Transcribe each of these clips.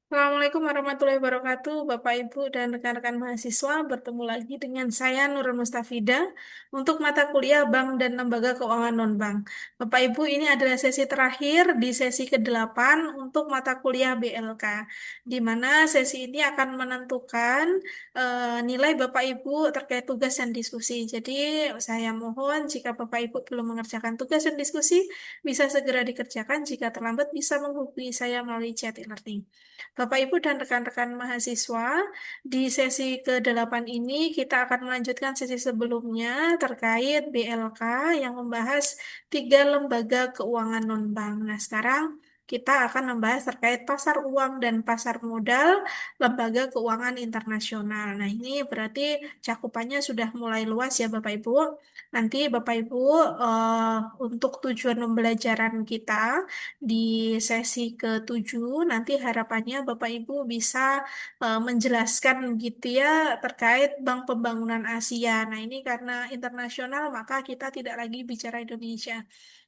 Assalamualaikum warahmatullahi wabarakatuh, Bapak Ibu dan rekan-rekan mahasiswa. Bertemu lagi dengan saya Nurul Mustafida untuk mata kuliah Bank dan Lembaga Keuangan Non-Bank. Bapak Ibu, ini adalah sesi terakhir di sesi ke-8 untuk mata kuliah BLK, di mana sesi ini akan menentukan nilai Bapak Ibu terkait tugas dan diskusi. Jadi, saya mohon jika Bapak Ibu belum mengerjakan tugas dan diskusi, bisa segera dikerjakan. Jika terlambat, bisa menghubungi saya melalui chat e-learning. Bapak, Ibu, dan rekan-rekan mahasiswa, di sesi ke-8 ini kita akan melanjutkan sesi sebelumnya terkait BLK yang membahas tiga lembaga keuangan non-bank. Nah, sekarang kita akan membahas terkait pasar uang dan pasar modal lembaga keuangan internasional. Nah, ini berarti cakupannya sudah mulai luas ya Bapak Ibu. Nanti Bapak Ibu untuk tujuan pembelajaran kita di sesi ke-7 nanti harapannya Bapak Ibu bisa menjelaskan gitu ya terkait Bank Pembangunan Asia. Nah, ini karena internasional maka kita tidak lagi bicara Indonesia.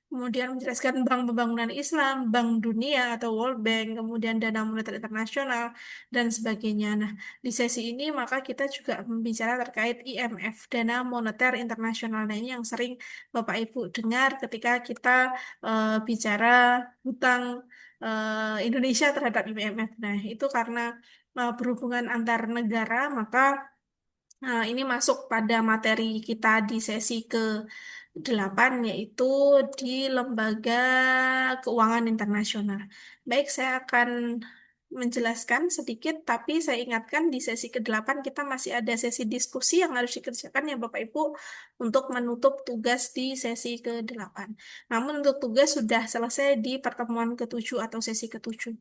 Kemudian menjelaskan Bank Pembangunan Islam, Bank Dunia atau World Bank, kemudian Dana Moneter Internasional, dan sebagainya. Nah, di sesi ini maka kita juga membicara terkait IMF, Dana Moneter Internasional. Nah, ini yang sering Bapak Ibu dengar ketika kita bicara hutang Indonesia terhadap IMF. Nah, itu karena berhubungan antar negara, maka ini masuk pada materi kita di sesi ke-8, yaitu di Lembaga Keuangan Internasional. Baik, saya akan menjelaskan sedikit, tapi saya ingatkan di sesi ke-8 kita masih ada sesi diskusi yang harus dikerjakan ya Bapak Ibu untuk menutup tugas di sesi ke-8. Namun untuk tugas sudah selesai di pertemuan ke-7 atau sesi ke-7.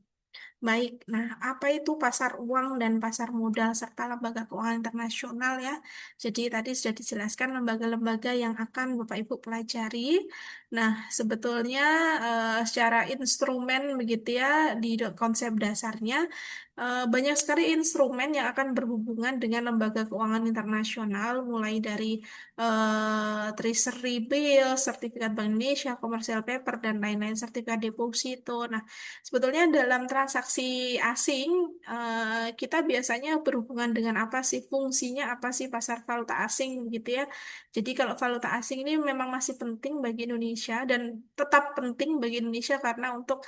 Baik, nah apa itu pasar uang dan pasar modal serta lembaga keuangan internasional ya? Jadi tadi sudah dijelaskan lembaga-lembaga yang akan Bapak Ibu pelajari. Nah, sebetulnya secara instrumen begitu ya di konsep dasarnya banyak sekali instrumen yang akan berhubungan dengan lembaga keuangan internasional mulai dari Treasury Bill, sertifikat Bank Indonesia, commercial paper dan lain-lain sertifikat deposito. Nah, sebetulnya dalam transaksi asing, kita biasanya berhubungan dengan apa sih fungsinya, apa sih pasar valuta asing gitu ya. Jadi kalau valuta asing ini memang masih penting bagi Indonesia dan tetap penting bagi Indonesia karena untuk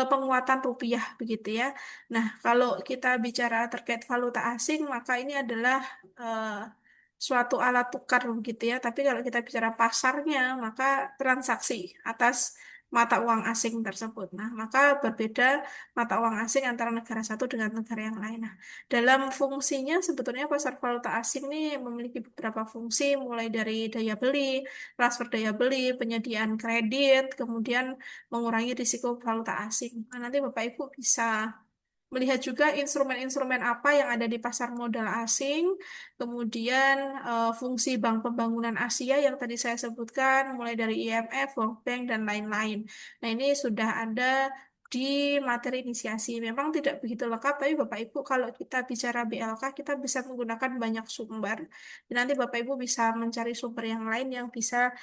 penguatan rupiah begitu ya. Nah, kalau kita bicara terkait valuta asing, maka ini adalah eh, suatu alat tukar begitu ya. Tapi kalau kita bicara pasarnya, maka transaksi atas mata uang asing tersebut. Nah, maka berbeda mata uang asing antara negara satu dengan negara yang lain. Nah, dalam fungsinya sebetulnya pasar valuta asing ini memiliki beberapa fungsi, mulai dari daya beli, transfer daya beli, penyediaan kredit, kemudian mengurangi risiko valuta asing. Nah, nanti Bapak Ibu bisa melihat juga instrumen-instrumen apa yang ada di pasar modal asing, kemudian fungsi Bank Pembangunan Asia yang tadi saya sebutkan, mulai dari IMF, World Bank, dan lain-lain. Nah, ini sudah ada di materi inisiasi. Memang tidak begitu lengkap, tapi Bapak Ibu kalau kita bicara BLK, kita bisa menggunakan banyak sumber. Dan nanti Bapak Ibu bisa mencari sumber yang lain yang bisa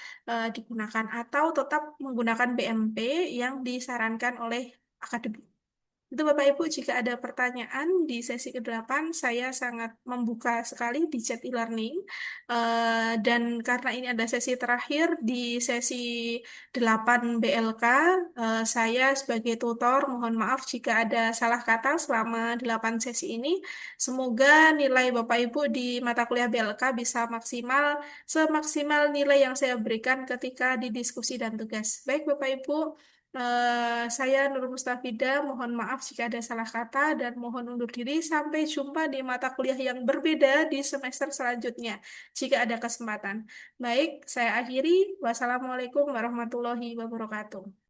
digunakan, atau tetap menggunakan BMP yang disarankan oleh akademik. Itu Bapak Ibu, jika ada pertanyaan di sesi ke-8, saya sangat membuka sekali di chat e-learning. Dan karena ini ada sesi terakhir di sesi 8 BLK, saya sebagai tutor mohon maaf jika ada salah kata selama 8 sesi ini. Semoga nilai Bapak Ibu di mata kuliah BLK bisa maksimal, semaksimal nilai yang saya berikan ketika di diskusi dan tugas. Baik Bapak Ibu, saya Nur Mustafida, mohon maaf jika ada salah kata dan mohon undur diri. Sampai jumpa di mata kuliah yang berbeda di semester selanjutnya, jika ada kesempatan. Baik, saya akhiri. Wassalamualaikum warahmatullahi wabarakatuh.